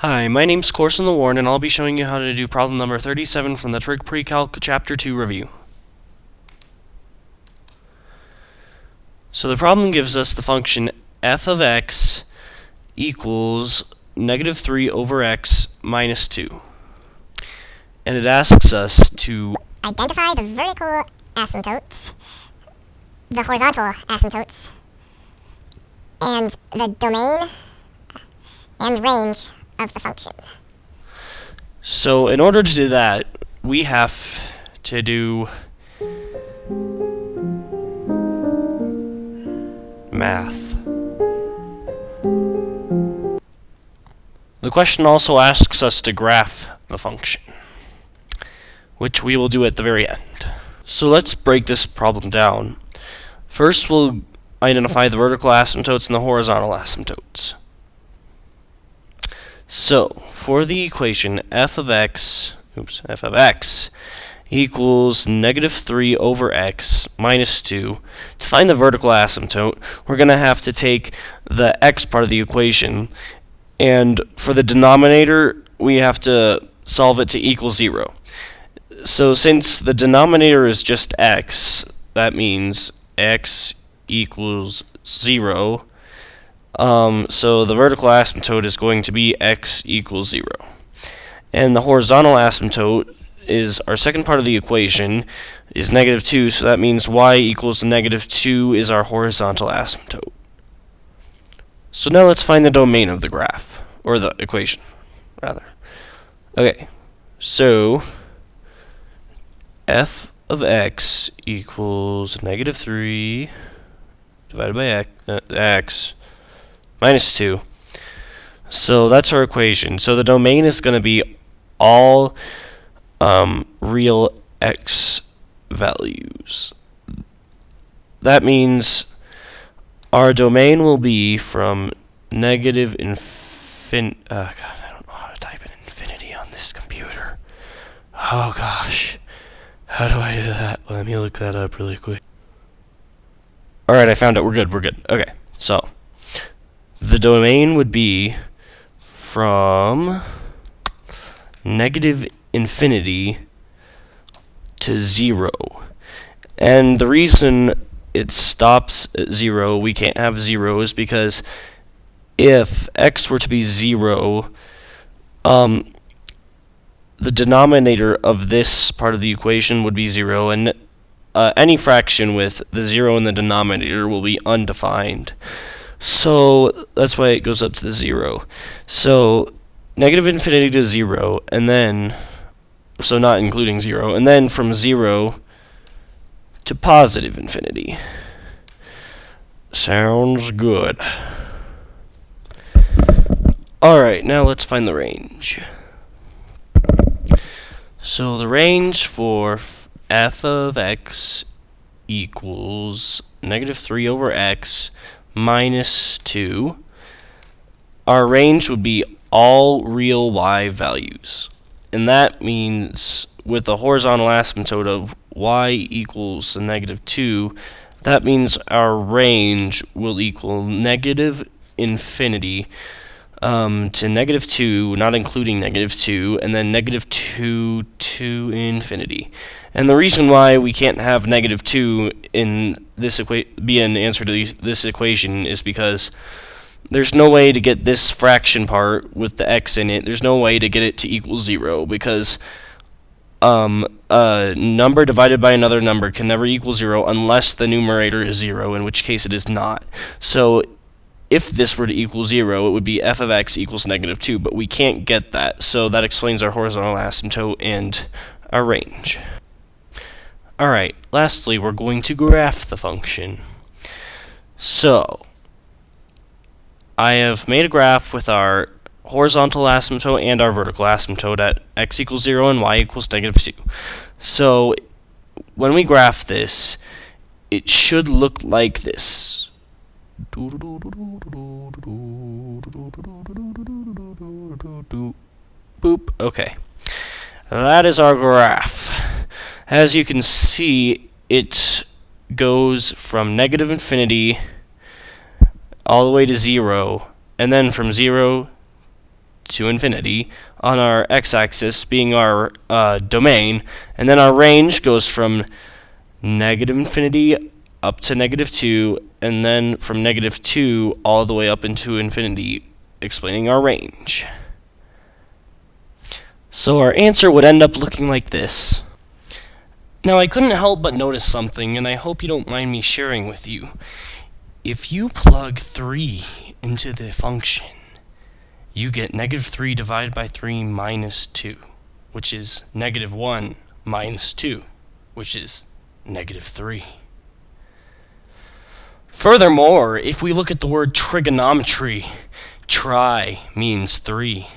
Hi, my name's Corson the Warren, and I'll be showing you how to do problem number 37 from the Trig Precalc Chapter 2 review. So the problem gives us the function f of x equals negative 3 over x minus 2. And it asks us to identify the vertical asymptotes, the horizontal asymptotes, and the domain and range of the function. So in order to do that, we have to do math. The question also asks us to graph the function, which we will do at the very end. So let's break this problem down. First, we'll identify the vertical asymptotes and the horizontal asymptotes. So, for the equation f of x equals negative 3 over x minus 2, to find the vertical asymptote, we're going to have to take the x part of the equation, and for the denominator, we have to solve it to equal 0. So, since the denominator is just x, that means x equals 0. So the vertical asymptote is going to be x equals 0. And the horizontal asymptote is our second part of the equation, is negative 2, so that means y equals negative 2 is our horizontal asymptote. So now let's find the domain of the graph, or the equation, rather. Okay, so f of x equals negative 3 divided by x minus 2. So that's our equation. So the domain is going to be all real x values. That means our domain will be from negative God, I don't know how to type in infinity on this computer. Oh gosh. How do I do that? Let me look that up really quick. Alright, I found it. We're good. Okay, so the domain would be from negative infinity to 0. And the reason it stops at 0, we can't have 0, is because if x were to be 0, the denominator of this part of the equation would be 0, and any fraction with the 0 in the denominator will be undefined. So that's why it goes up to the 0. So negative infinity to 0, and then, so not including 0, and then from 0 to positive infinity. Sounds good. Alright, now let's find the range. So the range for f of x equals negative 3 over x minus 2, our range would be all real y values. And that means with the horizontal asymptote of y equals negative 2, that means our range will equal negative infinity to negative 2, not including negative 2, and then negative 2 to infinity. And the reason why we can't have negative 2 in this be an answer to this equation is because there's no way to get this fraction part with the x in it. There's no way to get it to equal 0, because a number divided by another number can never equal 0 unless the numerator is 0, in which case it is not. So if this were to equal 0, it would be f of x equals negative 2, but we can't get that, so that explains our horizontal asymptote and our range. Alright, lastly, we're going to graph the function. So, I have made a graph with our horizontal asymptote and our vertical asymptote at x equals 0 and y equals negative 2. So, when we graph this, it should look like this. Boop. Okay. That is our graph. As you can see, it goes from negative infinity all the way to 0, and then from 0 to infinity on our x-axis being our domain, and then our range goes from negative infinity up to -2, and then from -2 all the way up into infinity, explaining our range. So our answer would end up looking like this. Now I couldn't help but notice something, and I hope you don't mind me sharing with you. If you plug 3 into the function, you get -3 divided by 3 minus 2, which is -1 minus 2, which is -3. Furthermore, if we look at the word trigonometry, tri means 3.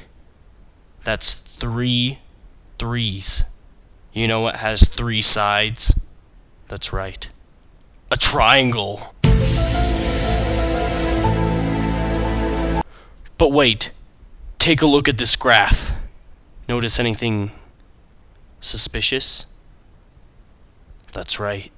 That's 3 threes. You know what has 3 sides? That's right. A triangle. But wait, take a look at this graph. Notice anything suspicious? That's right.